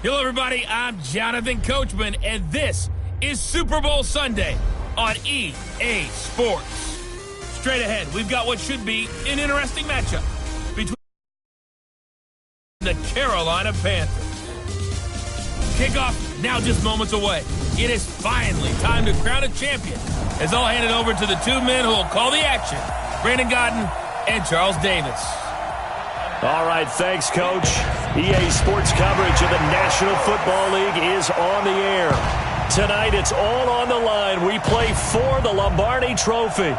Hello, everybody. I'm Jonathan Coachman, and this is Super Bowl Sunday on EA Sports. Straight ahead, we've got what should be an interesting matchup between the Carolina Panthers. Kickoff now just moments away. It is finally time to crown a champion, as I'll hand it over to the two men who will call the action, Brandon Godden and Charles Davis. All right, thanks, Coach. EA Sports coverage of the National Football League is on the air. Tonight, it's all on the line. We play for the Lombardi Trophy.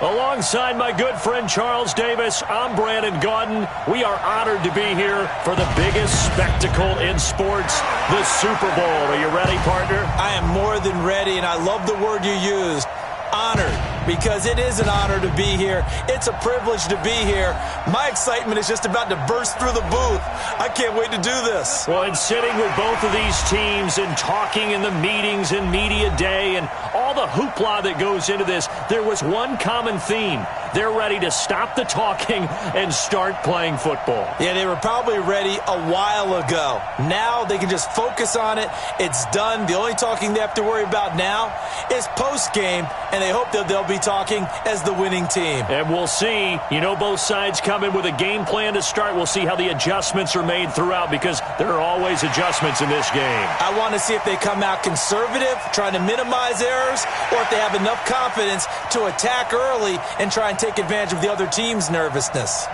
Alongside my good friend Charles Davis, I'm Brandon Godden. We are honored to be here for the biggest spectacle in sports, the Super Bowl. Are you ready, partner? I am more than ready, and I love the word you used, honored, because it is an honor to be here. It's a privilege to be here. My excitement is just about to burst through the booth. I can't wait to do this. Well, and sitting with both of these teams and talking in the meetings and media day and all the hoopla that goes into this, there was one common theme. They're ready to stop the talking and start playing football. Yeah, they were probably ready a while ago. Now they can just focus on it. It's done. The only talking they have to worry about now is post-game, and they hope that they'll be talking as the winning team. And we'll see. You know, both sides come in with a game plan to start. We'll see how the adjustments are made throughout, because there are always adjustments in this game. I want to see if they come out conservative, trying to minimize errors, or if they have enough confidence to attack early and try and take advantage of the other team's nervousness.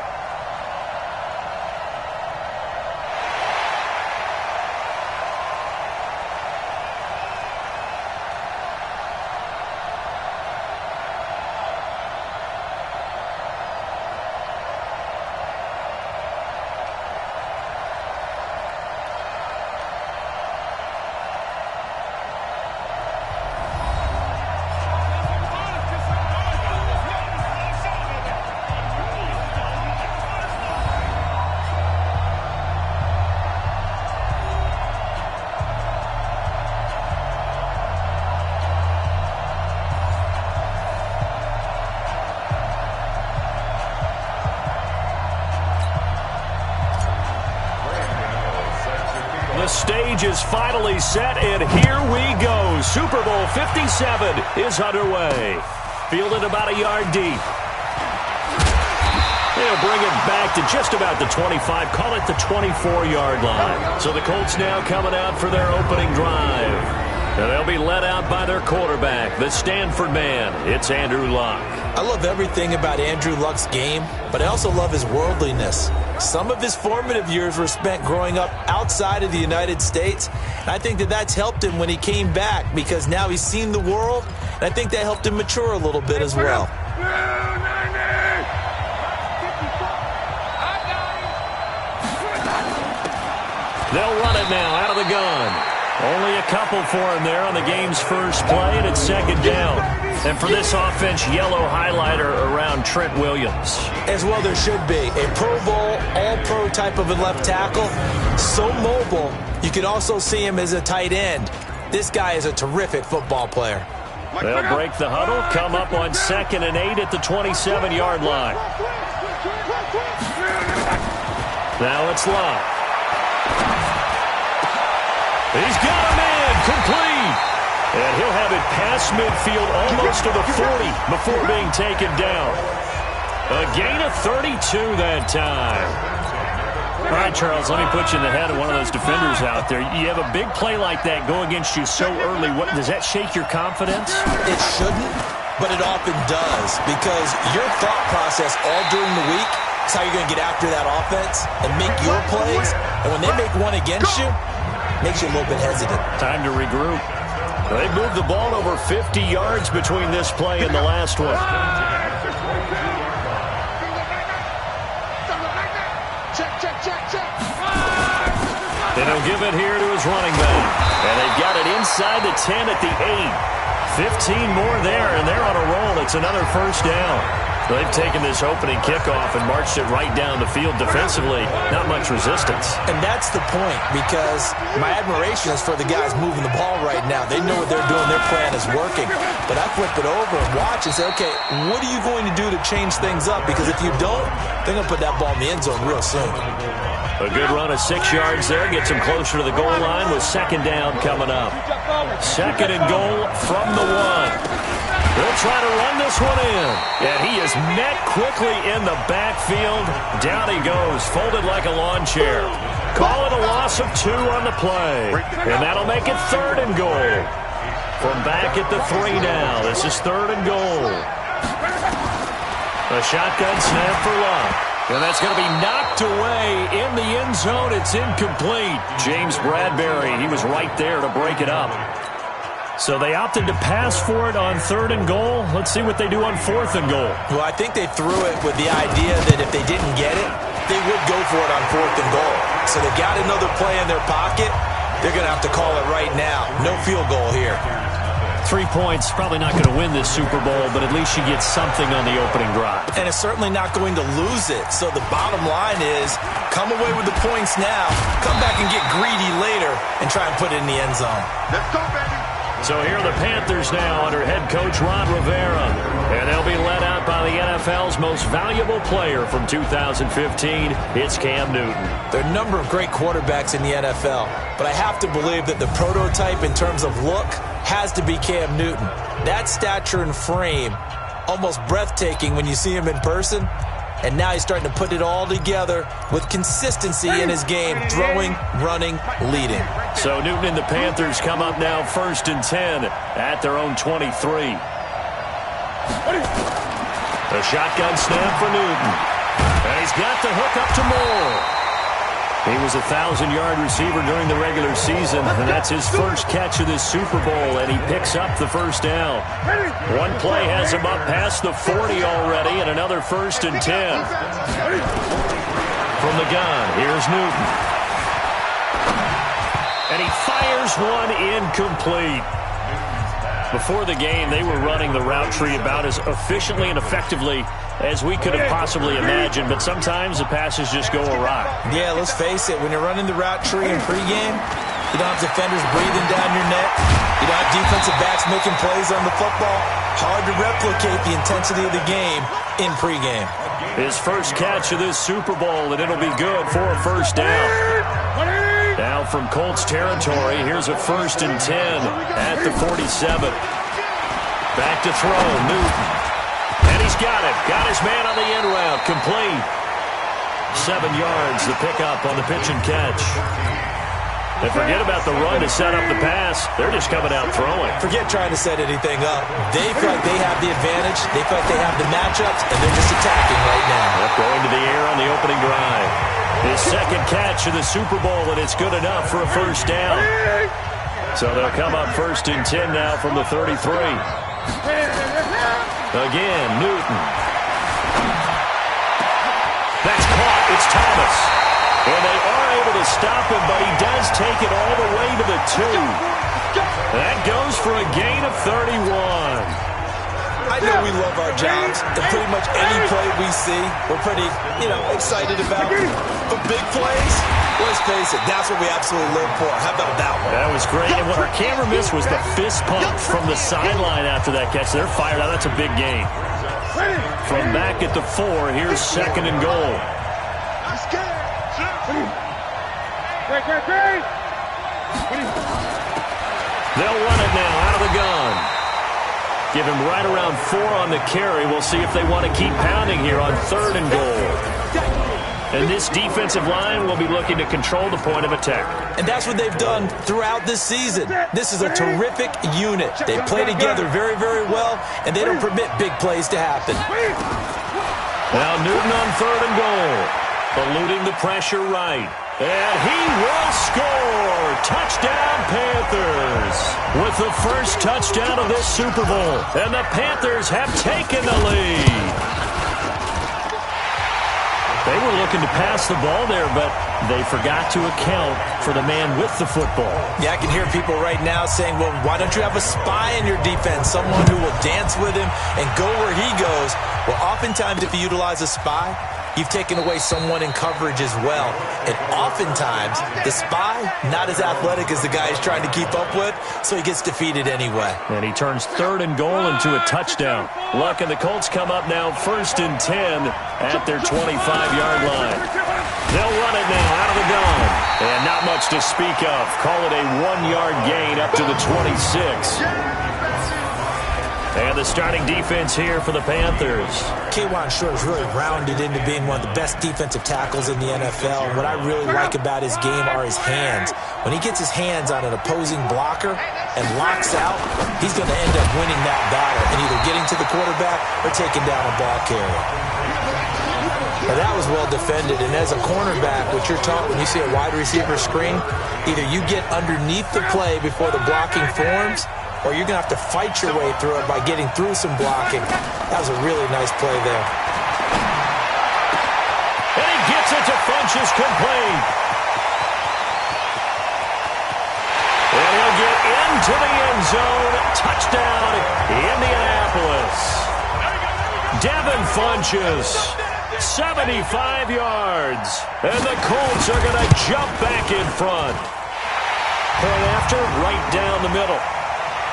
The stage is finally set, and here we go. Super Bowl 57 is underway. Fielded about a yard deep. They'll bring it back to just about the 25, call it the 24-yard line. So the Colts now coming out for their opening drive. And they'll be led out by their quarterback, the Stanford man. It's Andrew Luck. I love everything about Andrew Luck's game, but I also love his worldliness. Some of his formative years were spent growing up outside of the United States, and I think that that's helped him when he came back, because now he's seen the world, and I think that helped him mature a little bit as well. They'll run it now out of the gun. Only a couple for him there on the game's first play, and it's second down. And for this offense, yellow highlighter around Trent Williams. As well there should be. A Pro Bowl, all-pro type of a left tackle. So mobile, you can also see him as a tight end. This guy is a terrific football player. They'll break the huddle, come up on 2nd and 8 at the 27-yard line. Now it's Love. He's got him in, complete. And he'll have it past midfield, almost to the 40 before being taken down. A gain of 32 that time. All right, Charles, let me put you in the head of one of those defenders out there. You have a big play like that go against you so early. What, does that shake your confidence? It shouldn't, but it often does, because your thought process all during the week is how you're going to get after that offense and make your plays. And when they make one against you, makes you a little bit hesitant. Time to regroup. They moved the ball over 50 yards between this play and the last one. And he'll give it here to his running back. And they've got it inside the 10 at the 8. 15 more there, and they're on a roll. It's another first down. They've taken this opening kickoff and marched it right down the field defensively. Not much resistance. And that's the point, because my admiration is for the guys moving the ball right now. They know what they're doing. Their plan is working. But I flip it over and watch and say, okay, what are you going to do to change things up? Because if you don't, they're going to put that ball in the end zone real soon. A good run of 6 yards there gets him closer to the goal line with second down coming up. Second and goal from the 1. They'll try to run this one in. And he is met quickly in the backfield. Down he goes, folded like a lawn chair. Call it a loss of 2 on the play. And that'll make it third and goal. From back at the 3 now. This is third and goal. A shotgun snap for Love. And that's going to be knocked away in the end zone. It's incomplete. James Bradbury, he was right there to break it up. So they opted to pass for it on third and goal. Let's see what they do on fourth and goal. Well, I think they threw it with the idea that if they didn't get it, they would go for it on fourth and goal. So they got another play in their pocket. They're going to have to call it right now. No field goal here. 3 points, probably not going to win this Super Bowl, but at least you get something on the opening drive. And it's certainly not going to lose it. So the bottom line is, come away with the points now, come back and get greedy later, and try and put it in the end zone. Let's go, baby. So here are the Panthers now under head coach Ron Rivera. And they'll be led out by the NFL's most valuable player from 2015. It's Cam Newton. There are a number of great quarterbacks in the NFL, but I have to believe that the prototype in terms of look has to be Cam Newton. That stature and frame, almost breathtaking when you see him in person. And now he's starting to put it all together with consistency in his game, throwing, running, leading. So Newton and the Panthers come up now first and 10 at their own 23. A shotgun snap for Newton. And he's got the hook up to Moore. He was a 1,000-yard receiver during the regular season, and that's his first catch of this Super Bowl, and he picks up the first down. One play has him up past the 40 already, and another first and 10. From the gun, here's Newton. And he fires one incomplete. Before the game, they were running the route tree about as efficiently and effectively as we could have possibly imagined, but sometimes the passes just go awry. Yeah, let's face it, when you're running the route tree in pregame, you don't have defenders breathing down your neck. You don't have defensive backs making plays on the football. Hard to replicate the intensity of the game in pregame. His first catch of this Super Bowl, and it'll be good for a first down. Now from Colts territory, here's a first and 10 at the 47. Back to throw, Newton. And he's got it. Got his man on the end route. Complete. 7 yards, the pickup on the pitch and catch. And forget about the run to set up the pass. They're just coming out throwing. Forget trying to set anything up. They feel like they have the advantage. They feel like they have the matchups, and they're just attacking right now. Going to the air on the opening drive. His second catch of the Super Bowl, and it's good enough for a first down. So they'll come up first and 10 now from the 33. Again, Newton. That's caught. It's Thomas. And they are able to stop him, but he does take it all the way to the 2. That goes for a gain of 31. I know we love our jobs, and pretty much any play we see, we're pretty, excited about. But big plays, let's face it, that's what we absolutely live for. How about that one? That was great. And what our camera missed was the fist pump from the sideline after that catch. They're fired out. That's a big gain. From back at the 4, here's second and goal. They'll run it now out of the gun. Give him right around 4 on the carry. We'll see if they want to keep pounding here on third and goal. And this defensive line will be looking to control the point of attack. And that's what they've done throughout this season. This is a terrific unit. They play together very, very well, and they don't permit big plays to happen. Now Newton on third and goal. Eluding the pressure right. And he will score! Touchdown, Panthers! With the first touchdown of this Super Bowl. And the Panthers have taken the lead. They were looking to pass the ball there, but they forgot to account for the man with the football. Yeah, I can hear people right now saying, well, why don't you have a spy in your defense, someone who will dance with him and go where he goes? Well, oftentimes if you utilize a spy, you've taken away someone in coverage as well. And oftentimes, the spy, not as athletic as the guy he's trying to keep up with, so he gets defeated anyway. And he turns 3rd and goal into a touchdown. Luck and the Colts come up now 1st and 10 at their 25-yard line. They'll run it now out of the gun. And not much to speak of. Call it a 1-yard gain up to the 26. And the starting defense here for the Panthers. K'Wan Short is really rounded into being one of the best defensive tackles in the NFL. And what I really like about his game are his hands. When he gets his hands on an opposing blocker and locks out, he's going to end up winning that battle and either getting to the quarterback or taking down a ball carrier. Now that was well defended, and as a cornerback, what you're taught when you see a wide receiver screen, either you get underneath the play before the blocking forms, or you're going to have to fight your way through it by getting through some blocking. That was a really nice play there. And he gets it to Funchess complete. And he'll get into the end zone. Touchdown, Indianapolis. Devin Funchess, 75 yards. And the Colts are going to jump back in front. Point after, right down the middle.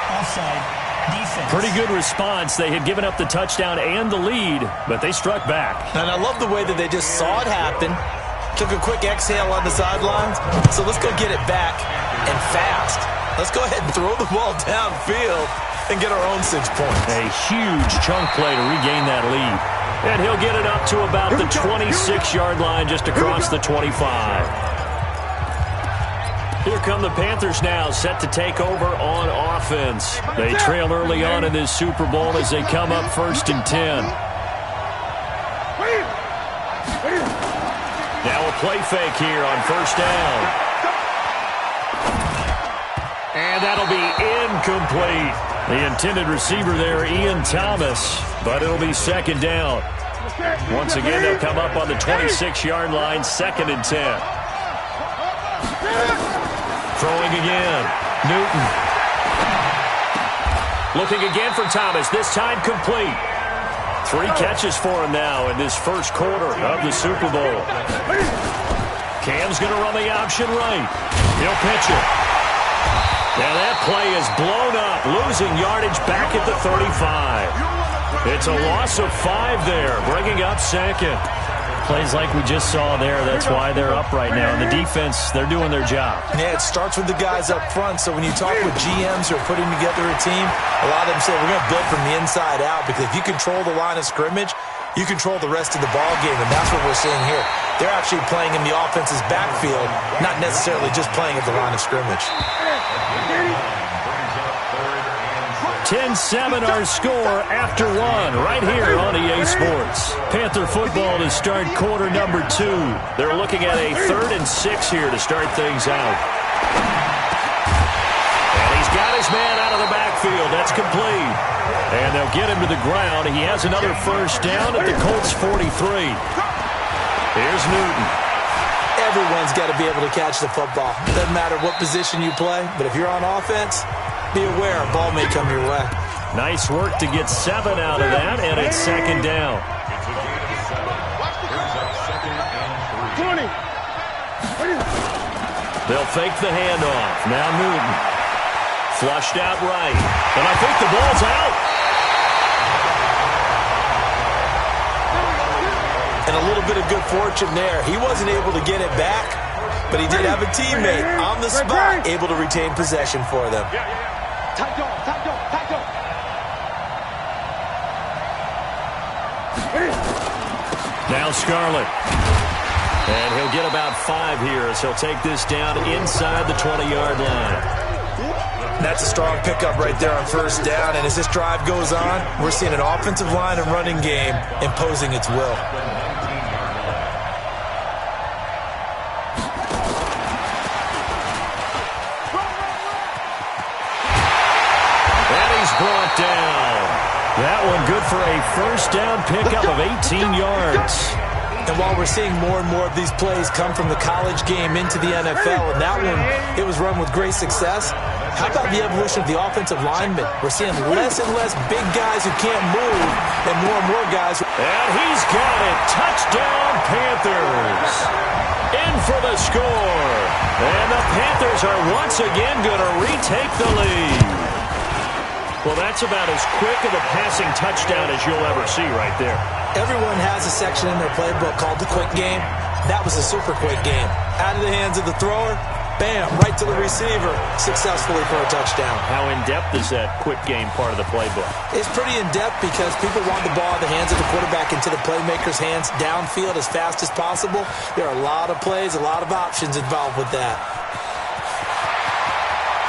Offside, defense. Pretty good response. They had given up the touchdown and the lead, but they struck back. And I love the way that they just saw it happen, took a quick exhale on the sidelines. So let's go get it back and fast. Let's go ahead and throw the ball downfield and get our own 6 points. A huge chunk play to regain that lead. And he'll get it up to about the 26-yard line just across the 25. Here come the Panthers now, set to take over on offense. They trail early on in this Super Bowl as they come up 1st and 10. Now a play fake here on 1st down. And that'll be incomplete. The intended receiver there, Ian Thomas, but it'll be 2nd down. Once again, they'll come up on the 26-yard line, 2nd and 10. Throwing again, Newton. Looking again for Thomas, this time complete. 3 catches for him now in this first quarter of the Super Bowl. Cam's going to run the option right. He'll pitch it. Now that play is blown up, losing yardage back at the 35. It's a loss of 5 there, bringing up 2nd. Plays like we just saw there. That's why they're up right now. And the defense, they're doing their job. Yeah, it starts with the guys up front. So when you talk with GMs who are putting together a team, a lot of them say we're going to build from the inside out, because if you control the line of scrimmage, you control the rest of the ball game, and that's what we're seeing here. They're actually playing in the offense's backfield, not necessarily just playing at the line of scrimmage. 10-7 our score after 1 right here on EA Sports. Panther football to start quarter number 2. They're looking at a 3rd and 6 here to start things out. And he's got his man out of the backfield. That's complete. And they'll get him to the ground. He has another 1st down at the Colts 43. Here's Newton. Everyone's got to be able to catch the football. Doesn't matter what position you play, but if you're on offense, be aware a ball may come your way. Nice work to get 7 out of that, and it's 2nd down. They'll fake the handoff. Now Newton. Flushed out right. And I think the ball's out. And a little bit of good fortune there. He wasn't able to get it back, but he did have a teammate on the spot able to retain possession for them. Now Scarlett. And he'll get about 5 here as he'll take this down inside the 20-yard line. That's a strong pickup right there on 1st down, and as this drive goes on, we're seeing an offensive line and running game imposing its will. And he's brought down. That one good for a 1st down pickup of 18 yards. And while we're seeing more and more of these plays come from the college game into the NFL, and that one, it was run with great success, how about the evolution of the offensive linemen? We're seeing less and less big guys who can't move and more guys. And he's got it. Touchdown, Panthers. In for the score. And the Panthers are once again going to retake the lead. Well, that's about as quick of a passing touchdown as you'll ever see right there. Everyone has a section in their playbook called the quick game. That was a super quick game. Out of the hands of the thrower, bam, right to the receiver, successfully for a touchdown. How in-depth is that quick game part of the playbook? It's pretty in-depth because people want the ball out of the hands of the quarterback into the playmaker's hands downfield as fast as possible. There are a lot of plays, a lot of options involved with that.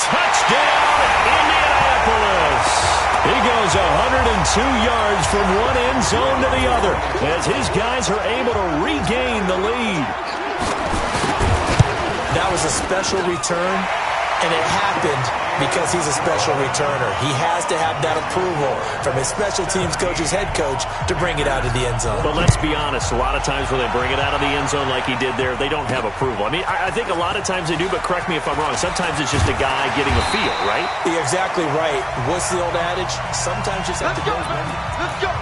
Touchdown, Indianapolis! He goes 102 yards from one end zone to the other as his guys are able to regain the lead. That was a special return, and it happened because he's a special returner. He has to have that approval from his special teams coach's head coach to bring it out of the end zone. But let's be honest, a lot of times when they bring it out of the end zone like he did there, they don't have approval. I mean, I think a lot of times they do, but correct me if I'm wrong. Sometimes it's just a guy getting a feel, right? You're exactly right. What's the old adage? Sometimes you just have to go. Let's go.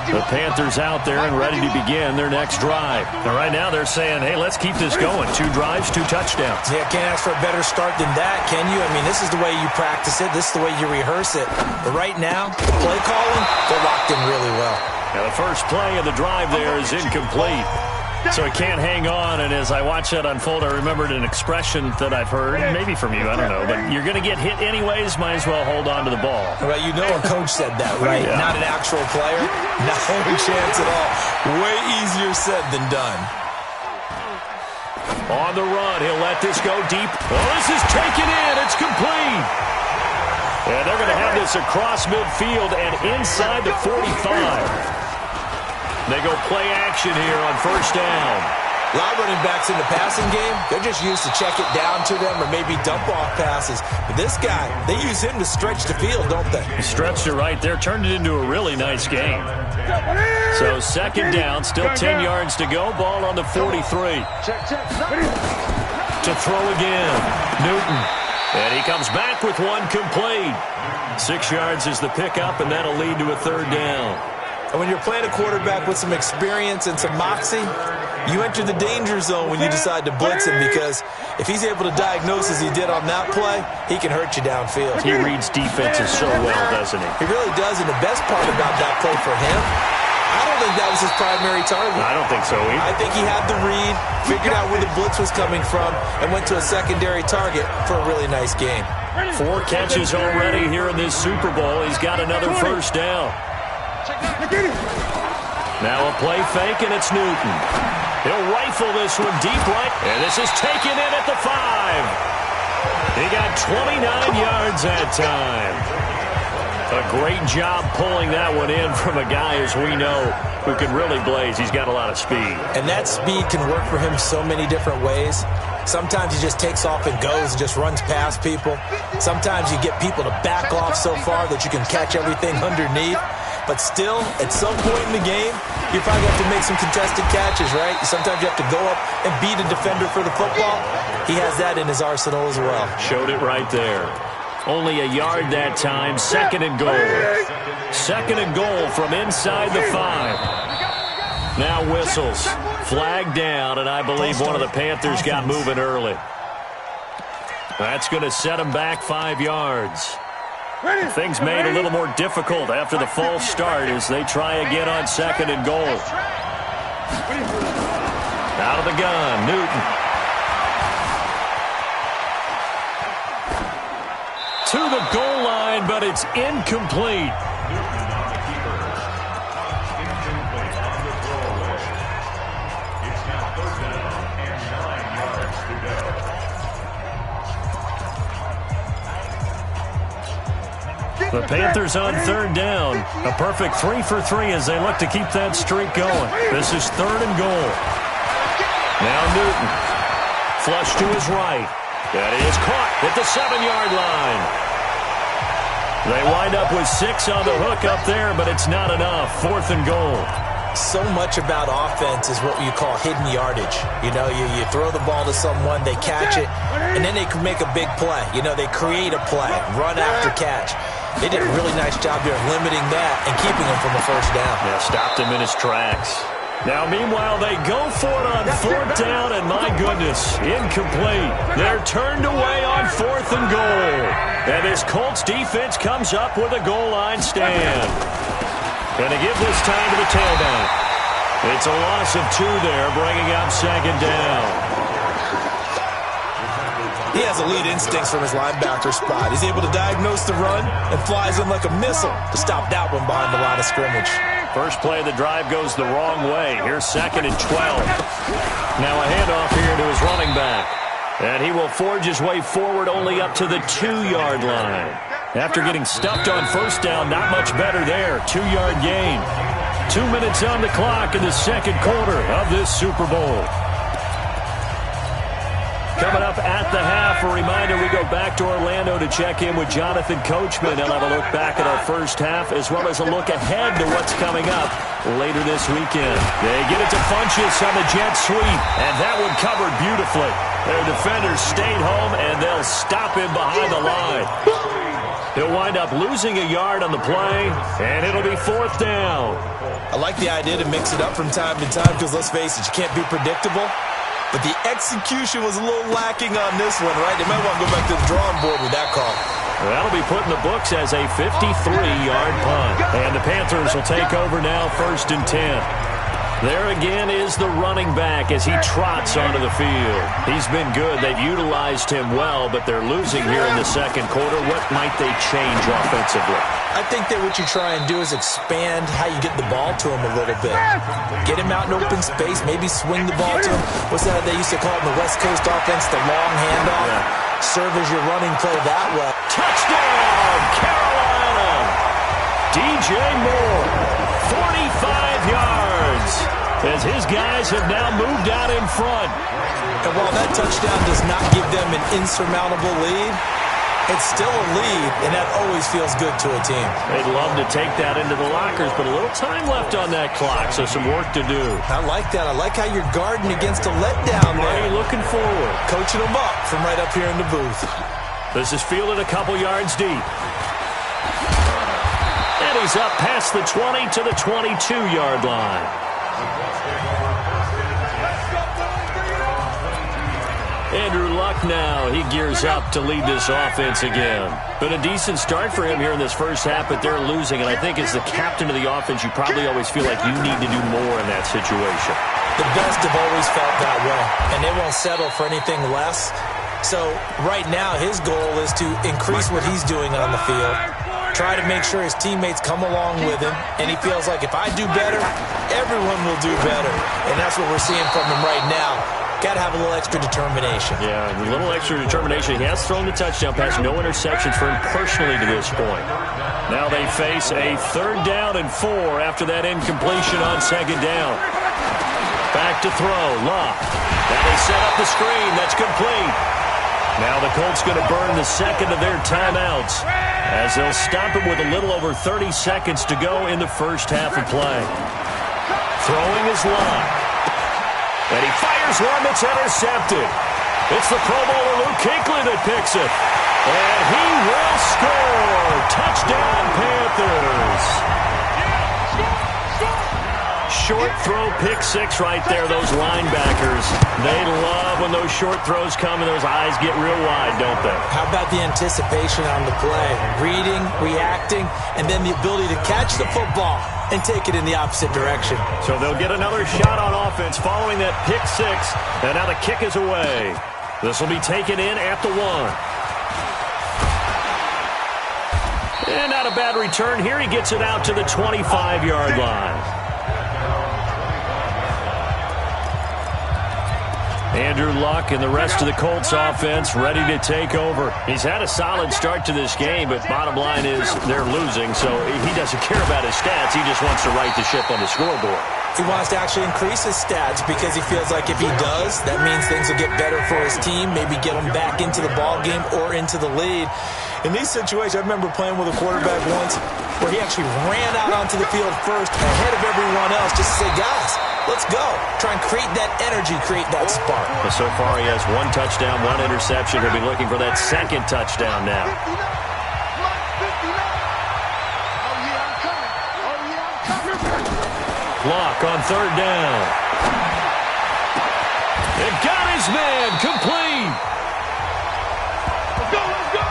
The Panthers out there and ready to begin their next drive. And right now they're saying, hey, let's keep this going. 2 drives, 2 touchdowns. Yeah, can't ask for a better start than that, can you? I mean, this is the way you practice it. This is the way you rehearse it. But right now, play calling, they're locked in really well. Now the first play of the drive there is incomplete. So he can't hang on, and as I watch that unfold, I remembered an expression that I've heard, maybe from you, I don't know, but you're going to get hit anyways, might as well hold on to the ball. Right, you know a coach said that, right? Yeah. Not an actual player. Not a chance at all. Way easier said than done. On the run, he'll let this go deep. Oh, this is taken in. It's complete. And they're going to have this across midfield and inside the 45. They go play action here on first down. A lot of running backs in the passing game, they're just used to check it down to them or maybe dump off passes. But this guy, they use him to stretch the field, don't they? He stretched it right there, turned it into a really nice game. So second down, still 10 yards to go. Ball on the 43. To throw again, Newton. And he comes back with one complete. 6 yards is the pickup, and that'll lead to a third down. And when you're playing a quarterback with some experience and some moxie, you enter the danger zone when you decide to blitz him, because if he's able to diagnose as he did on that play, he can hurt you downfield. He reads defenses so well, doesn't he? He really does, and the best part about that play for him, I don't think that was his primary target. I don't think so either. I think he had the read, figured out where the blitz was coming from, and went to a secondary target for a really nice game. 4 catches already here in this Super Bowl. He's got another first down. Now a play fake, and it's Newton. He'll rifle this one deep right, and this is taken in at the 5. He got 29 yards that time. A great job pulling that one in from a guy, as we know, who can really blaze. He's got a lot of speed. And that speed can work for him so many different ways. Sometimes he just takes off and goes and just runs past people. Sometimes you get people to back off so far that you can catch everything underneath. But still, at some point in the game, you probably have to make some contested catches, right? Sometimes you have to go up and beat a defender for the football. He has that in his arsenal as well. Showed it right there. Only a yard that time. Second and goal. Second and goal from inside the 5. Now whistles. Flag down, and I believe one of the Panthers got moving early. That's going to set him back 5 yards. Things made a little more difficult after the false start as they try again on second and goal. Out of the gun, Newton. To the goal line, but it's incomplete. The Panthers on third down. A perfect 3 for 3 as they look to keep that streak going. This is third and goal. Now Newton. Flush to his right. That is caught at the 7-yard line. They wind up with 6 on the hook up there, but it's not enough. Fourth and goal. So much about offense is what you call hidden yardage. You know, you throw the ball to someone, they catch it, and then they can make a big play. You know, they create a play, run after catch. They did a really nice job there of limiting that and keeping him from a first down. Yeah, stopped him in his tracks. Now, meanwhile, they go for it on 4th down, and my goodness, incomplete. They're turned away on 4th and goal. And this Colts defense comes up with a goal line stand. Going to give this time to the tailback. It's a loss of 2 there, bringing up 2nd down. He has elite instincts from his linebacker spot. He's able to diagnose the run and flies in like a missile to stop that one behind the line of scrimmage. First play of the drive goes the wrong way. Here's 2nd and 12. Now a handoff here to his running back. And he will forge his way forward only up to the 2-yard line. After getting stuffed on 1st down, not much better there. 2-yard gain. 2 minutes on the clock in the 2nd quarter of this Super Bowl. Coming up at the half, a reminder, we go back to Orlando to check in with Jonathan Coachman. He'll have a look back at our first half, as well as a look ahead to what's coming up later this weekend. They get it to Funchess on the jet sweep, and that one covered beautifully. Their defenders stayed home, and they'll stop him behind the line. He'll wind up losing a yard on the play, and it'll be 4th down. I like the idea to mix it up from time to time because, let's face it, you can't be predictable. But the execution was a little lacking on this one, right? They might want to go back to the drawing board with that call. That'll be put in the books as a 53-yard punt. And the Panthers will take over now, 1st and 10. There again is the running back as he trots onto the field. He's been good. They've utilized him well, but they're losing here in the 2nd quarter. What might they change offensively? I think that what you try and do is expand how you get the ball to him a little bit. Get him out in open space, maybe swing the ball to him. What's that they used to call it in the West Coast offense, the long handoff? Yeah. Serve as your running play that way. Touchdown, Carolina! DJ Moore, 45 yards, as his guys have now moved out in front. And while that touchdown does not give them an insurmountable lead, it's still a lead, and that always feels good to a team. They'd love to take that into the lockers, but a little time left on that clock, so some work to do. I like that. I like how you're guarding against a letdown there. Are you looking forward? Coaching them up from right up here in the booth. This is fielded a couple yards deep. And he's up past the 20 to the 22-yard line. Andrew Luck now, he gears up to lead this offense again. Been a decent start for him here in this first half, but they're losing. And I think as the captain of the offense, you probably always feel like you need to do more in that situation. The best have always felt that way, and they won't settle for anything less. So right now, his goal is to increase what he's doing on the field, try to make sure his teammates come along with him, and he feels like if I do better, everyone will do better. And that's what we're seeing from him right now. Got to have a little extra determination. Yeah, a little extra determination. He has thrown the touchdown pass. No interceptions for him personally to this point. Now they face a 3rd down and 4 after that incompletion on 2nd down. Back to throw. Luck. Now they set up the screen. That's complete. Now the Colts going to burn the 2nd of their timeouts as they'll stop him with a little over 30 seconds to go in the first half of play. Throwing is Luck. And he fires one that's intercepted. It's the Pro Bowler Luke Kuechly that picks it. And he will score. Touchdown, Panthers. Short throw, pick 6 right there. Those linebackers, they love when those short throws come and those eyes get real wide, don't they? How about the anticipation on the play? Reading, reacting, and then the ability to catch the football and take it in the opposite direction. So they'll get another shot on offense following that pick 6, and now the kick is away. This will be taken in at the 1. And not a bad return here. He gets it out to the 25-yard line. Andrew Luck and the rest of the Colts offense ready to take over. He's had a solid start to this game, but bottom line is they're losing, so he doesn't care about his stats. He just wants to right the ship on the scoreboard. He wants to actually increase his stats because he feels like if he does, that means things will get better for his team, maybe get him back into the ball game or into the lead. In these situations, I remember playing with a quarterback once where he actually ran out onto the field first ahead of everyone else just to say, guys, let's go. Try and create that energy, create that spark. Well, so far he has 1 touchdown, 1 interception. He'll be looking for that second touchdown now. Clock on 3rd down. It got his man complete. Let's go, let's go.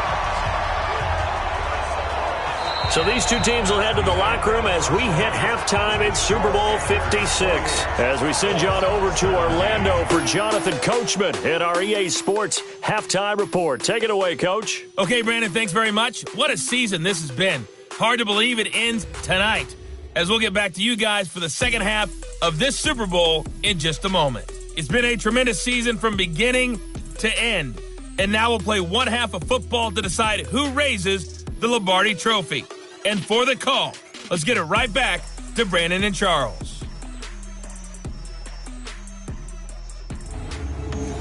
So these two teams will head to the locker room as we hit halftime in Super Bowl 56. As we send you on over to Orlando for Jonathan Coachman in our EA Sports Halftime Report. Take it away, Coach. Okay, Brandon, thanks very much. What a season this has been. Hard to believe it ends tonight, as we'll get back to you guys for the second half of this Super Bowl in just a moment. It's been a tremendous season from beginning to end, and now we'll play one half of football to decide who raises the Lombardi Trophy. And for the call, let's get it right back to Brandon and Charles.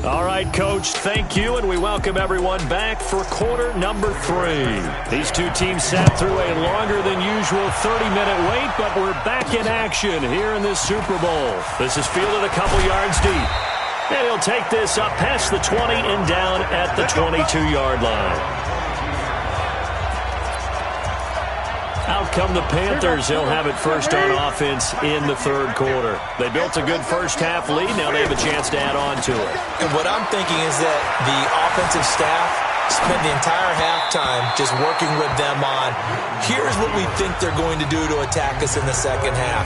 All right, Coach, thank you, and we welcome everyone back for quarter number 3. These two teams sat through a longer than usual 30-minute wait, but we're back in action here in this Super Bowl. This is fielded a couple yards deep, and he'll take this up past the 20 and down at the 22-yard line. Out come the Panthers. They'll have it first on offense in the 3rd quarter. They built a good first half lead. Now they have a chance to add on to it. And what I'm thinking is that the offensive staff spent the entire halftime just working with them on, here's what we think they're going to do to attack us in the second half.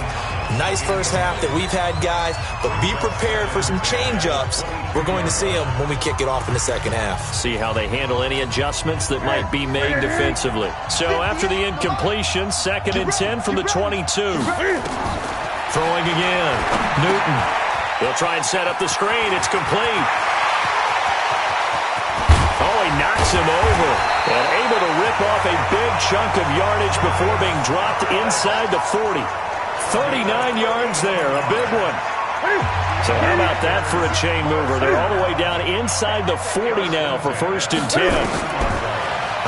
Nice first half that we've had, guys, but be prepared for some change-ups. We're going to see them when we kick it off in the second half. See how they handle any adjustments that might be made defensively. So after the incompletion, 2nd and 10 from the 22. Throwing again. Newton. He'll try and set up the screen. It's complete. Oh, he knocks him over and able to rip off a big chunk of yardage before being dropped inside the 40. 39 yards there, a big one. So how about that for a chain mover? They're all the way down inside the 40 now for 1st and 10.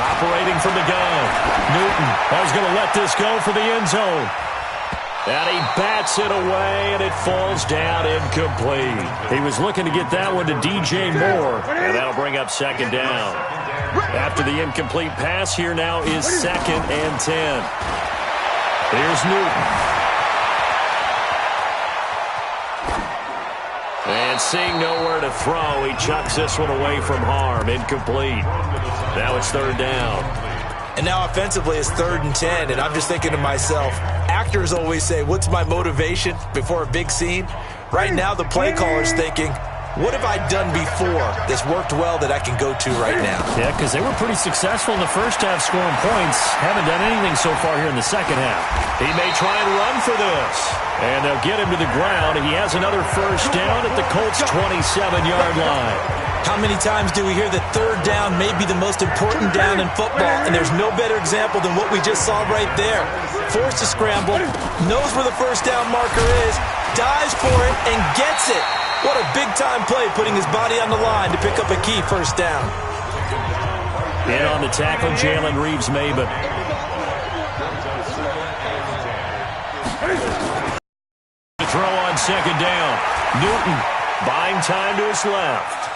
Operating from the gun. Newton is going to let this go for the end zone. And he bats it away, and it falls down incomplete. He was looking to get that one to DJ Moore, and that'll bring up 2nd down. After the incomplete pass, here now is 2nd and 10. Here's Newton. And seeing nowhere to throw, he chucks this one away from harm. Incomplete. Now it's 3rd down. And now offensively it's 3rd and 10, and I'm just thinking to myself, actors always say, what's my motivation before a big scene? Right now the play caller's thinking, what have I done before that's worked well that I can go to right now? Yeah, because they were pretty successful in the first half scoring points. Haven't done anything so far here in the second half. He may try and run for this. And they'll get him to the ground. He has another first down at the Colts' 27-yard line. How many times do we hear that 3rd down may be the most important down in football? And there's no better example than what we just saw right there. Forced to scramble, knows where the first down marker is, dives for it, and gets it. What a big-time play, putting his body on the line to pick up a key first down. In on the tackle, Jalen Reeves-Maybin. The throw on 2nd down. Newton buying time to his left.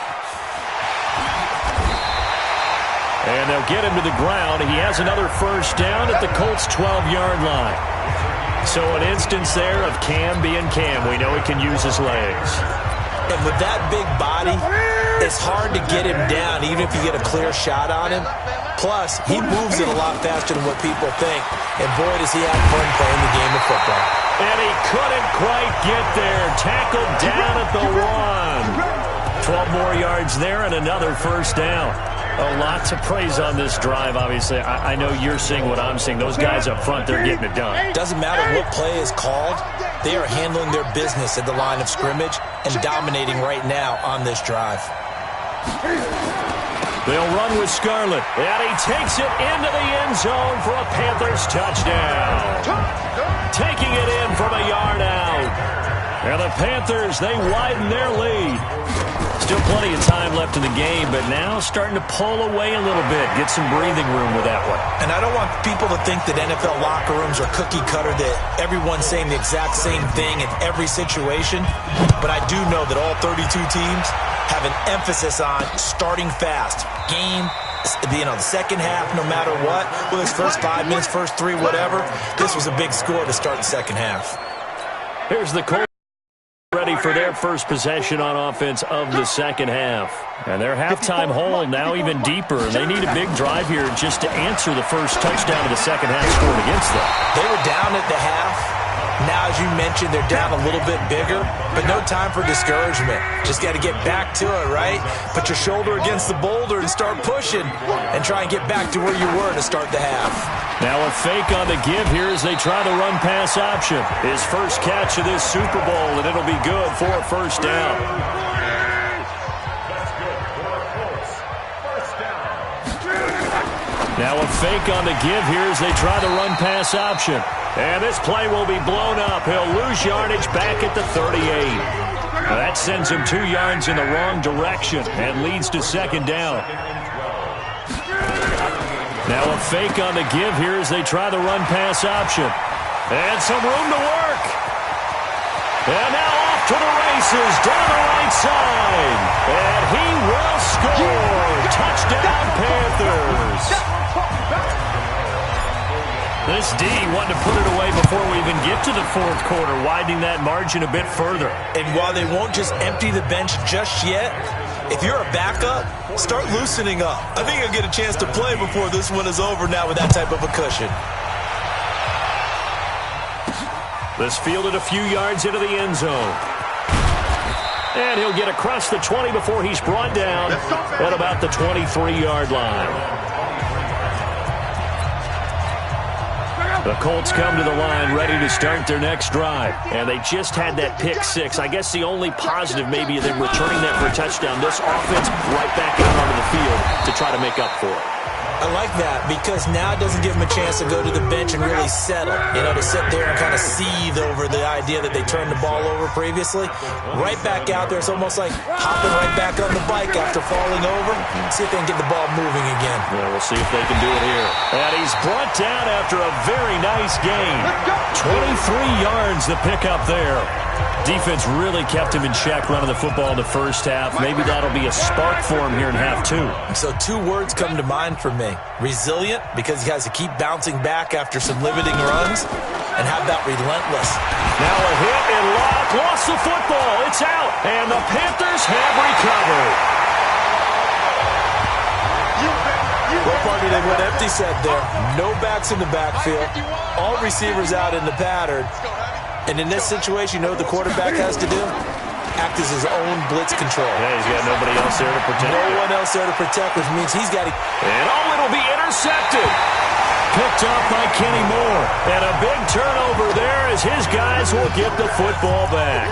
And they'll get him to the ground. He has another first down at the Colts' 12-yard line. So an instance there of Cam being Cam. We know he can use his legs. And with that big body, it's hard to get him down, even if you get a clear shot on him. Plus, he moves it a lot faster than what people think. And boy, does he have fun playing the game of football. And he couldn't quite get there. Tackled down at the 1. 12 more yards there and another first down. A lot to praise on this drive, obviously. I know you're seeing what I'm seeing. Those guys up front, they're getting it done. Doesn't matter what play is called. They are handling their business at the line of scrimmage and dominating right now on this drive. They'll run with Scarlett, and he takes it into the end zone for a Panthers touchdown. Taking it in from a yard out. And the Panthers, they widen their lead. Still plenty of time left in the game, but now starting to pull away a little bit. Get some breathing room with that one. And I don't want people to think that NFL locker rooms are cookie cutter, that everyone's saying the exact same thing in every situation. But I do know that all 32 teams have an emphasis on starting fast. Game, the second half, no matter what. Whether it's first 5 minutes, first 3, whatever. This was a big score to start the second half. Here's the Colts ready for their first possession on offense of the second half. And their halftime hole now even deeper. And they need a big drive here just to answer the first touchdown of the second half scored against them. They were down at the half. Now, as you mentioned, they're down a little bit bigger, but no time for discouragement. Just got to get back to it, right? Put your shoulder against the boulder and start pushing and try and get back to where you were to start the half. Now a fake on the give here as they try the run-pass option. His first catch of this Super Bowl, and it'll be good for a first down. Now a fake on the give here as they try the run-pass option. And this play will be blown up. He'll lose yardage back at the 38. Now that sends him 2 yards in the wrong direction and leads to second down. Now a fake on the give here as they try the run-pass option. And some room to work. And now off to the races down the right side. And he will score. Touchdown, Panthers. This D wanted to put it away before we even get to the fourth quarter, widening that margin a bit further. And while they won't just empty the bench just yet, if you're a backup, start loosening up. I think you'll get a chance to play before this one is over now with that type of a cushion. This fielded a few yards into the end zone. And he'll get across the 20 before he's brought down at about the 23-yard line. The Colts come to the line ready to start their next drive. And they just had that pick six. I guess the only positive maybe of them returning that for a touchdown. This offense right back out onto the field to try to make up for it. I like that because now it doesn't give them a chance to go to the bench and really settle. To sit there and kind of seethe over the idea that they turned the ball over previously. Right back out there. It's almost like hopping right back on the bike after falling over. See if they can get the ball moving again. Yeah, we'll see if they can do it here. And he's brought down after a very nice gain. 23 yards the pickup there. Defense really kept him in check running the football in the first half. Maybe that'll be a spark for him here in half two. So 2 words come to mind for me. Resilient, because he has to keep bouncing back after some limiting runs. And how about relentless? Now a hit and lock. Lost the football. It's out. And the Panthers have recovered. Well, partner, they went empty set there. No backs in the backfield. All receivers out in the pattern. And in this situation, you know what the quarterback has to do? Act as his own blitz control. Yeah, he's got nobody else there to protect. No one else there to protect, which means he's got to... And it'll be intercepted. Picked up by Kenny Moore. And a big turnover there as his guys will get the football back.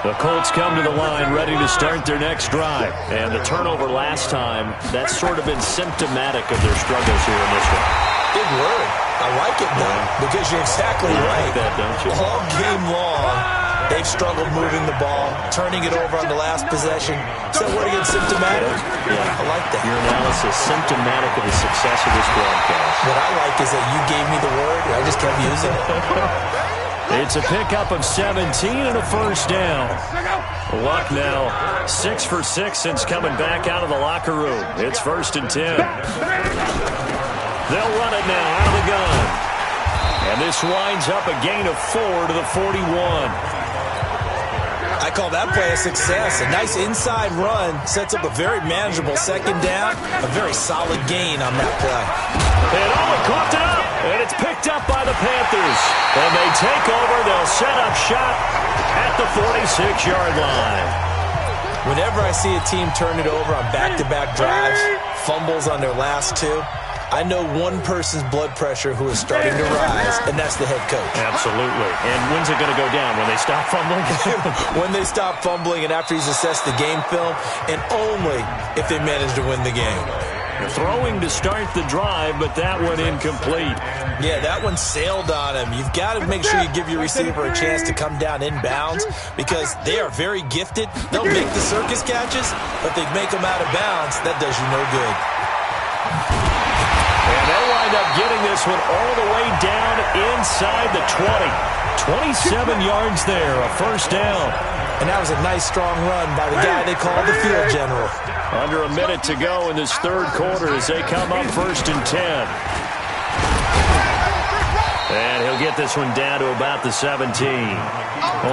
The Colts come to the line ready to start their next drive. And the turnover last time, that's sort of been symptomatic of their struggles here in this one. Big word. I like it, though, because you're exactly right. Like that, don't you? All game long, they've struggled moving the ball, turning it over on the last possession. So what again, symptomatic? Yeah. I like that. Your analysis, symptomatic of the success of this broadcast. What I like is that you gave me the word, and I just kept using it. It's a pickup of 17 and a first down. Luck now 6 for 6 since coming back out of the locker room. It's 1st and 10. They'll run it now out of the gun. And this winds up a gain of 4 to the 41. I call that play a success. A nice inside run sets up a very manageable second down. A very solid gain on that play. And coughed it up. And it's picked up by the Panthers. And they take over. They'll set up shop at the 46-yard line. Whenever I see a team turn it over on back-to-back drives, fumbles on their last 2, I know one person's blood pressure who is starting to rise, and that's the head coach. Absolutely. And when's it going to go down? When they stop fumbling? When they stop fumbling and after he's assessed the game film, and only if they manage to win the game. Throwing to start the drive, but that one incomplete. Yeah, that one sailed on him. You've got to make sure you give your receiver a chance to come down inbounds because they are very gifted. They'll make the circus catches, but they make them out of bounds. That does you no good. And they'll wind up getting this one all the way down inside the 20. 27 yards there, a first down. And that was a nice, strong run by the guy they call the field general. Under a minute to go in this third quarter as they come up 1st and 10. And he'll get this one down to about the 17.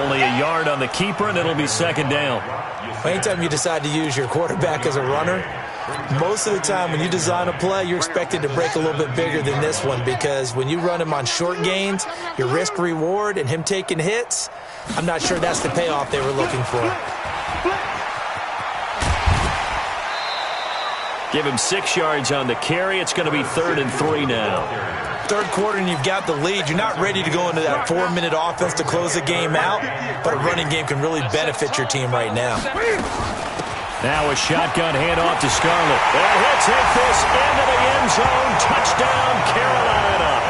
Only a yard on the keeper, and it'll be 2nd down. Anytime you decide to use your quarterback as a runner, most of the time when you design a play, you're expected to break a little bit bigger than this one because when you run him on short gains, your risk-reward and him taking hits, I'm not sure that's the payoff they were looking for. Give him 6 yards on the carry. It's going to be 3rd and 3 now. Third quarter and you've got the lead. You're not ready to go into that 4-minute offense to close the game out, but a running game can really benefit your team right now. Now a shotgun handoff to Scarlett. And he'll take this into the end zone. Touchdown, Carolina.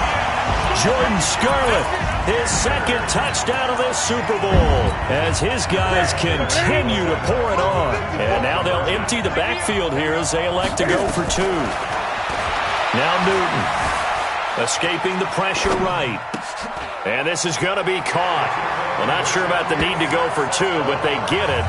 Jordan Scarlett, his 2nd touchdown of this Super Bowl as his guys continue to pour it on. And now they'll empty the backfield here as they elect to go for 2. Now Newton escaping the pressure right. And this is going to be caught. Well, not sure about the need to go for 2, but they get it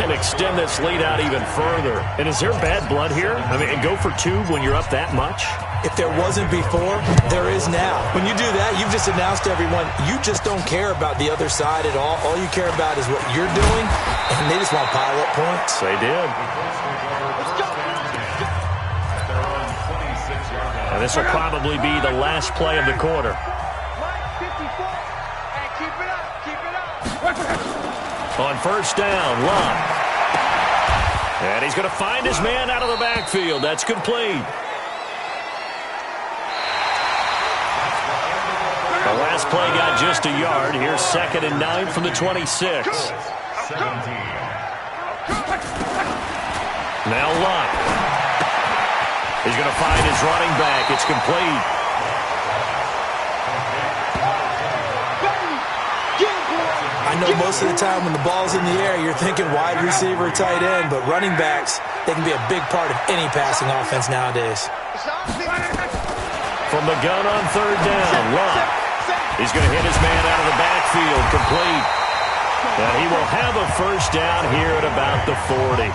and extend this lead out even further. And is there bad blood here? I mean, go for 2 when you're up that much? If there wasn't before, there is now. When you do that, you've just announced to everyone, you just don't care about the other side at all. All you care about is what you're doing, and they just want to pile up points. They did. And this will probably be the last play of the quarter. On 1st down, Love. And he's going to find his man out of the backfield. That's complete. The last play got just a yard. Here's 2nd and 9 from the 26. Now Love. He's going to find his running back. It's complete. I know most of the time when the ball's in the air, you're thinking wide receiver, tight end, but running backs, they can be a big part of any passing offense nowadays. From the gun on 3rd down, Love. He's going to hit his man out of the backfield, complete. And he will have a first down here at about the 40.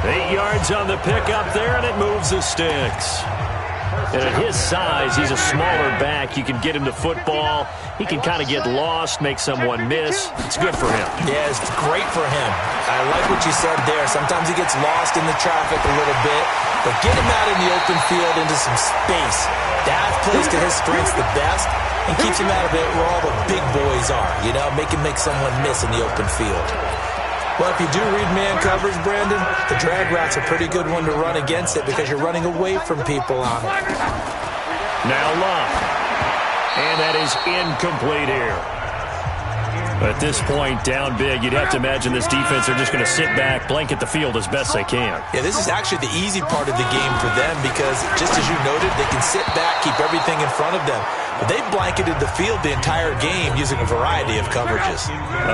8 yards on the pickup there, and it moves the sticks. And at his size, he's a smaller back. You can get him to football. He can kind of get lost, make someone miss. It's good for him. Yeah, it's great for him. I like what you said there. Sometimes he gets lost in the traffic a little bit, but get him out in the open field into some space. That plays to his strengths the best and keeps him out of it where all the big boys are, you know, make him make someone miss in the open field. Well, if you do read man coverage, Brandon, the drag route's a pretty good one to run against it because you're running away from people on it. Now Love. And that is incomplete here. At this point, down big, you'd have to imagine this defense are just going to sit back, blanket the field as best they can. Yeah, this is actually the easy part of the game for them because, just as you noted, they can sit back, keep everything in front of them. But they blanketed the field the entire game using a variety of coverages.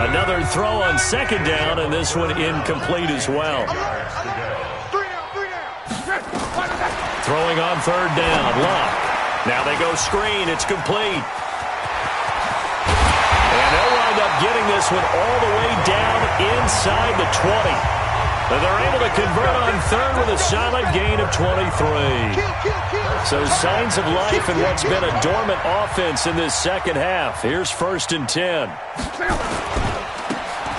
Another throw on 2nd down, and this one incomplete as well. Throwing on 3rd down, Love. Now they go screen, it's complete. And they'll wind up getting this one all the way down inside the 20. And they're able to convert on 3rd with a solid gain of 23. So signs of life in what's been a dormant offense in this 2nd half. Here's 1st and 10.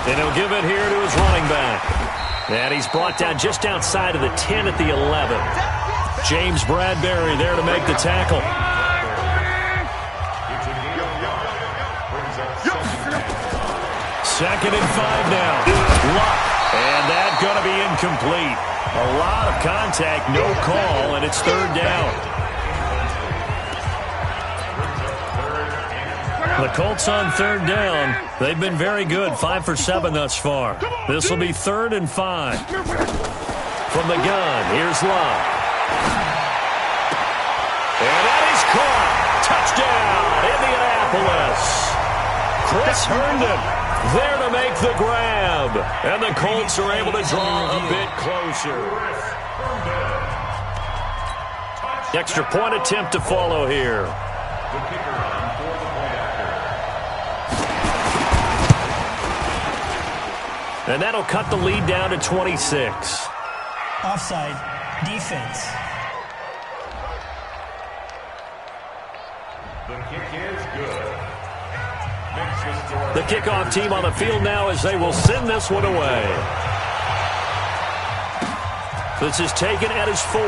And he'll give it here to his running back. And he's brought down just outside of the 10 at the 11. James Bradbury there to make the tackle. 2nd and 5 now. Luck. And that's going to be incomplete. A lot of contact, no call, and it's 3rd down. The Colts on 3rd down. They've been very good, 5 for 7 thus far. This will be 3rd and 5. From the gun, here's Love. And that is caught. Touchdown, Indianapolis. Chris Herndon there to make the grab. And the Colts are able to draw a bit closer. Extra point attempt to follow here. And that'll cut the lead down to 26. Offside. Defense. The kick is good. The kickoff team on the field now as they will send this one away. This is taken at his 4.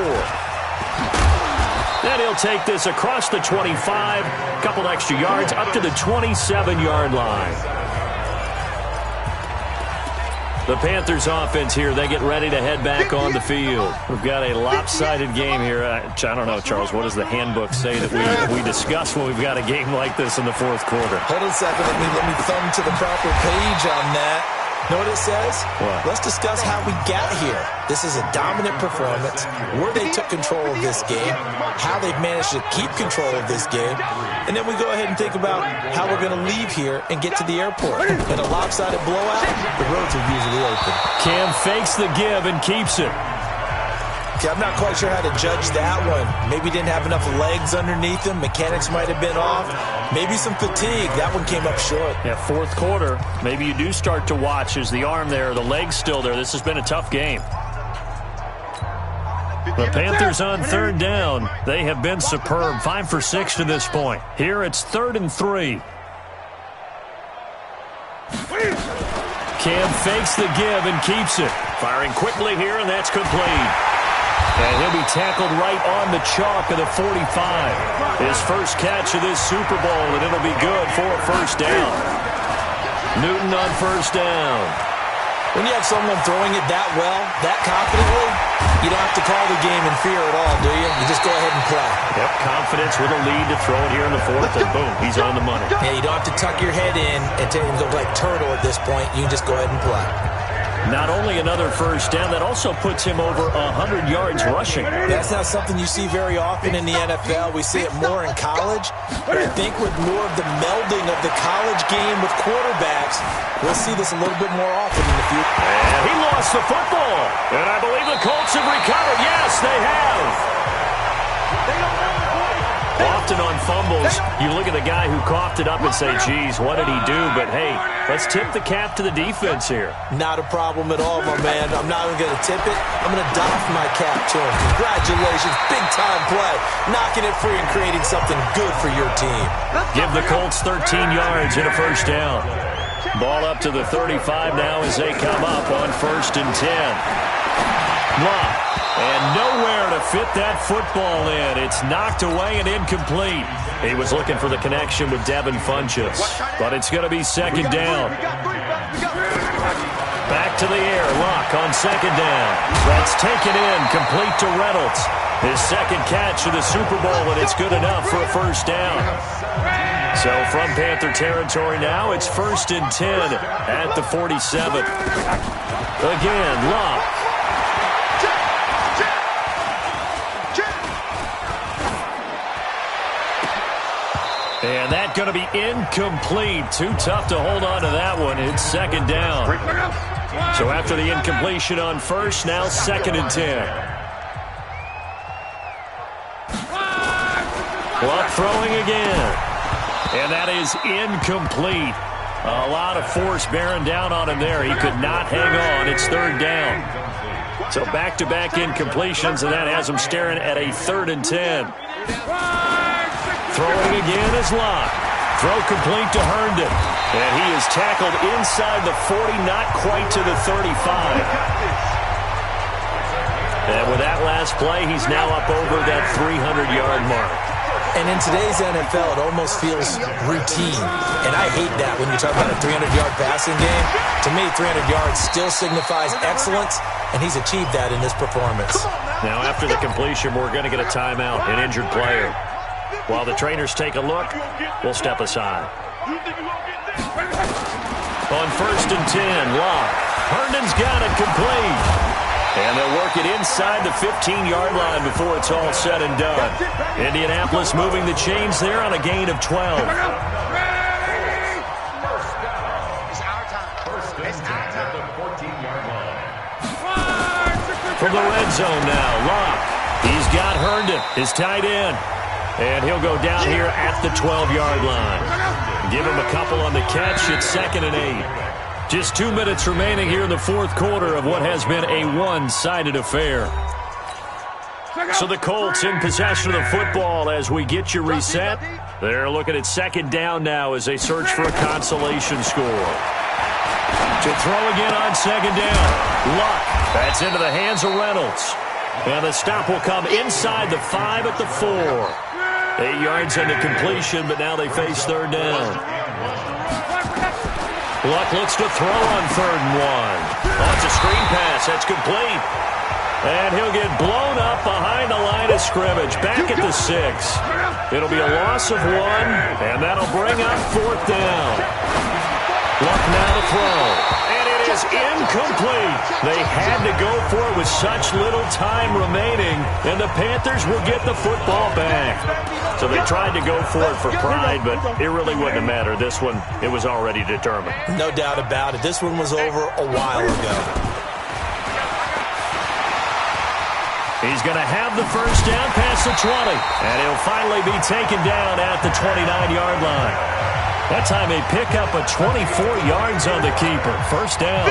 Then he'll take this across the 25, couple extra yards up to the 27-yard line. The Panthers offense here, they get ready to head back on the field. We've got a lopsided game here. I don't know, Charles, what does the handbook say that we discuss when we've got a game like this in the fourth quarter? Hold on a second. Let me thumb to the proper page on that. Know what it says? What? Let's discuss how we got here. This is a dominant performance, where they took control of this game, how they've managed to keep control of this game, and then we go ahead and think about how we're going to leave here and get to the airport. In a lopsided blowout, the roads are usually open. Cam fakes the give and keeps it. Okay, I'm not quite sure how to judge that one. Maybe didn't have enough legs underneath him. Mechanics might have been off. Maybe some fatigue. That one came up short. Yeah, fourth quarter, maybe you do start to watch. Is the arm there, the leg's still there? This has been a tough game. The Panthers on third down. They have been superb. 5 for 6 to this point. Here it's 3rd and 3. Cam fakes the give and keeps it. Firing quickly here, and that's complete. And he'll be tackled right on the chalk of the 45. His first catch of this Super Bowl, and it'll be good for a first down. Newton on first down. When you have someone throwing it that well, that confidently, you don't have to call the game in fear at all, do you? You just go ahead and play. Yep, confidence with a lead to throw it here in the fourth, and boom, he's on the money. Yeah, you don't have to tuck your head in and take him to like turtle at this point. You can just go ahead and play. Not only another first down, that also puts him over 100 yards rushing. That's not something you see very often in the NFL. We see it more in college. But I think with more of the melding of the college game with quarterbacks, we'll see this a little bit more often in the future. And he lost the football. And I believe the Colts have recovered. Yes, they have. Often on fumbles, you look at the guy who coughed it up and say, geez, what did he do? But, hey, let's tip the cap to the defense here. Not a problem at all, my man. I'm not even going to tip it. I'm going to doff my cap to him. Congratulations. Big-time play. Knocking it free and creating something good for your team. Give the Colts 13 yards and a first down. Ball up to the 35 now as they come up on 1st and 10. Lock. And nowhere to fit that football in. It's knocked away and incomplete. He was looking for the connection with Devin Funchess, but it's going to be 2nd down. Back to the air. Lock on 2nd down. That's taken in, complete to Reynolds. His 2nd catch of the Super Bowl, and it's good enough for a first down. So from Panther territory now, it's 1st and 10 at the 47. Again, Lock. And that's going to be incomplete. Too tough to hold on to that one. It's 2nd down. So after the incompletion on 1st, now 2nd and 10. Luck throwing again. And that is incomplete. A lot of force bearing down on him there. He could not hang on. It's 3rd down. So back-to-back incompletions, and that has him staring at a 3rd and 10. Throwing again is Locke. Throw complete to Herndon. And he is tackled inside the 40, not quite to the 35. And with that last play, he's now up over that 300-yard mark. And in today's NFL, it almost feels routine. And I hate that when you talk about a 300-yard passing game. To me, 300 yards still signifies excellence, and he's achieved that in this performance. Now, after the completion, we're going to get a timeout, an injured player. While the trainers take a look, we'll step aside. On 1st and 10, Locke. Herndon's got it complete. And they'll work it inside the 15-yard line before it's all said and done. Indianapolis moving the chains there on a gain of 12. From the red zone now, Locke. He's got Herndon, his tight end. And he'll go down here at the 12-yard line. Give him a couple on the catch. It's 2nd and 8. Just 2 minutes remaining here in the fourth quarter of what has been a one-sided affair. So the Colts in possession of the football as we get you reset. They're looking at 2nd down now as they search for a consolation score. To throw again on 2nd down. Luck. That's into the hands of Reynolds. And the stop will come inside the 5 at the 4. 8 yards on the completion, but now they face 3rd down. Luck looks to throw on 3rd and 1. Oh, it's a screen pass. That's complete. And he'll get blown up behind the line of scrimmage. Back at the 6. It'll be a loss of 1, and that'll bring up 4th down. Luck now to throw. And it is incomplete. They had to go for it with such little time remaining, and the Panthers will get the football back. So they tried to go for it for pride, but it really wouldn't have mattered. This one, it was already determined. No doubt about it. This one was over a while ago. He's going to have the first down past the 20, and he'll finally be taken down at the 29-yard line. That time they pick up a 24 yards on the keeper. First down.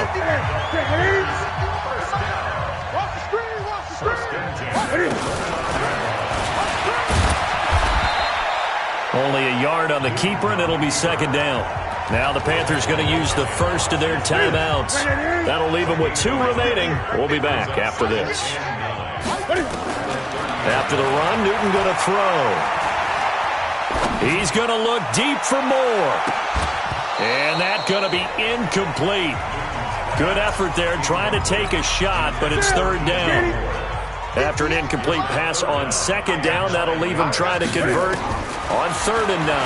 Only a yard on the keeper, and it'll be 2nd down. Now the Panthers going to use the first of their timeouts. That'll leave them with 2 remaining. We'll be back after this. After the run, Newton going to throw. He's going to look deep for more. And that's going to be incomplete. Good effort there trying to take a shot, but it's 3rd down. After an incomplete pass on 2nd down, that'll leave him trying to convert on 3rd and 9.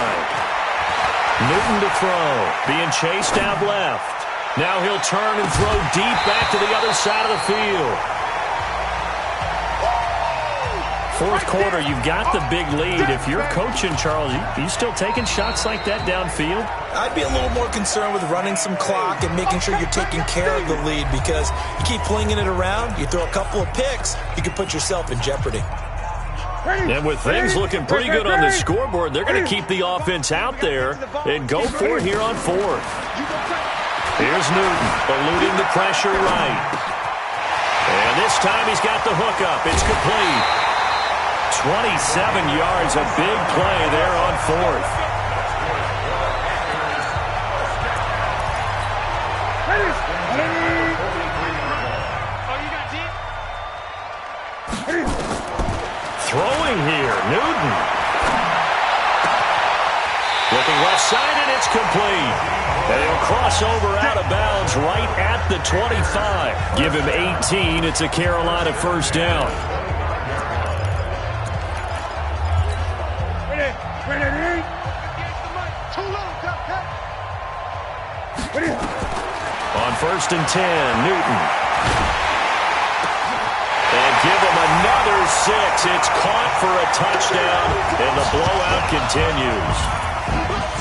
Newton to throw. Being chased out left. Now he'll turn and throw deep back to the other side of the field. Fourth quarter, you've got the big lead. If you're coaching, Charles, you still taking shots like that downfield? I'd be a little more concerned with running some clock and making sure you're taking care of the lead, because you keep flinging it around, you throw a couple of picks, you can put yourself in jeopardy. And with things looking pretty good on the scoreboard, they're going to keep the offense out there and go for it here on 4th. Here's Newton, eluding the pressure right. And this time he's got the hook up. It's complete. 27 yards, a big play there on 4th. Throwing here, Newton. Looking left side, and it's complete. And he'll cross over out of bounds right at the 25. Give him 18. It's a Carolina first down. On 1st and 10, Newton. And give him another 6. It's caught for a touchdown, and the blowout continues.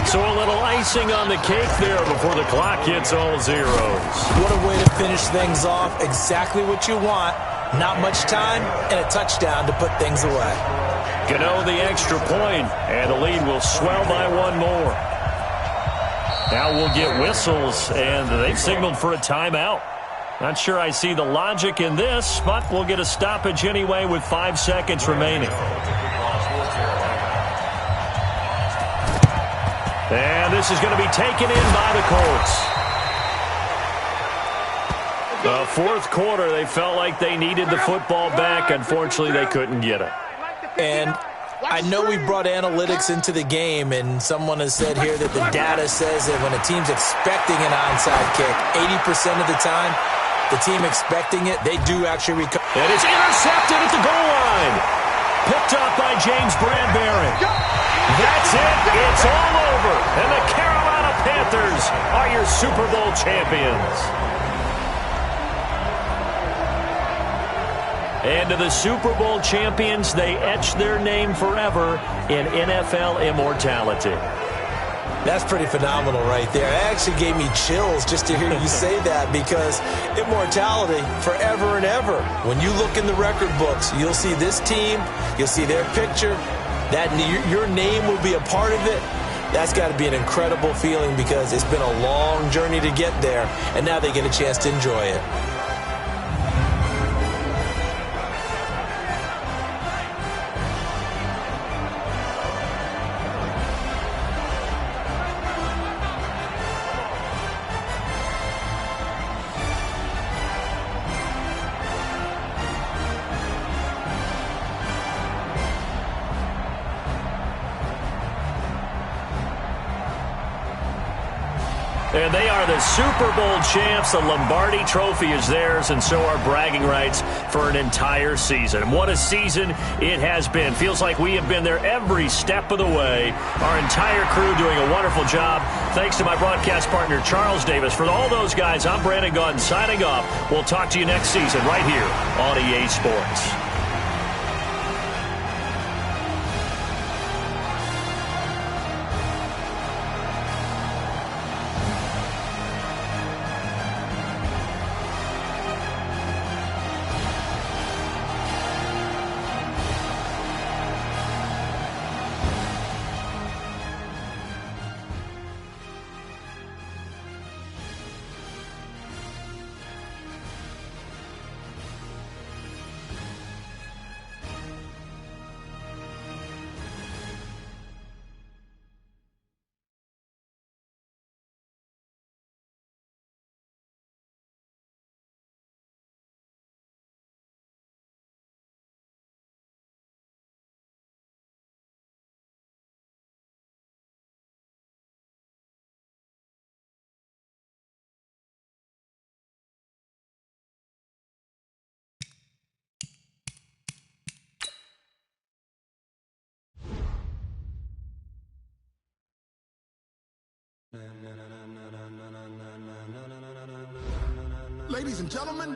So a little icing on the cake there before the clock hits all zeros. What a way to finish things off. Exactly what you want. Not much time and a touchdown to put things away. Gano the extra point, and the lead will swell by 1 more. Now we'll get whistles, and they've signaled for a timeout. Not sure I see the logic in this, but we'll get a stoppage anyway with 5 seconds remaining. And this is going to be taken in by the Colts. The fourth quarter, they felt like they needed the football back. Unfortunately, they couldn't get it. And I know we brought analytics into the game, and someone has said here that the data says that when a team's expecting an onside kick, 80% of the time, the team expecting it, they do actually recover. And it's intercepted at the goal line. Picked up by James Bradbury. That's it. It's all over. And the Carolina Panthers are your Super Bowl champions. And to the Super Bowl champions, they etch their name forever in NFL immortality. That's pretty phenomenal right there. It actually gave me chills just to hear you say that, because immortality forever and ever. When you look in the record books, you'll see this team, you'll see their picture, that your name will be a part of it. That's got to be an incredible feeling, because it's been a long journey to get there, and now they get a chance to enjoy it. And they are the Super Bowl champs. The Lombardi Trophy is theirs, and so are bragging rights for an entire season. What a season it has been. Feels like we have been there every step of the way. Our entire crew doing a wonderful job. Thanks to my broadcast partner, Charles Davis. For all those guys, I'm Brandon Gaudin signing off. We'll talk to you next season right here on EA Sports. Ladies and gentlemen,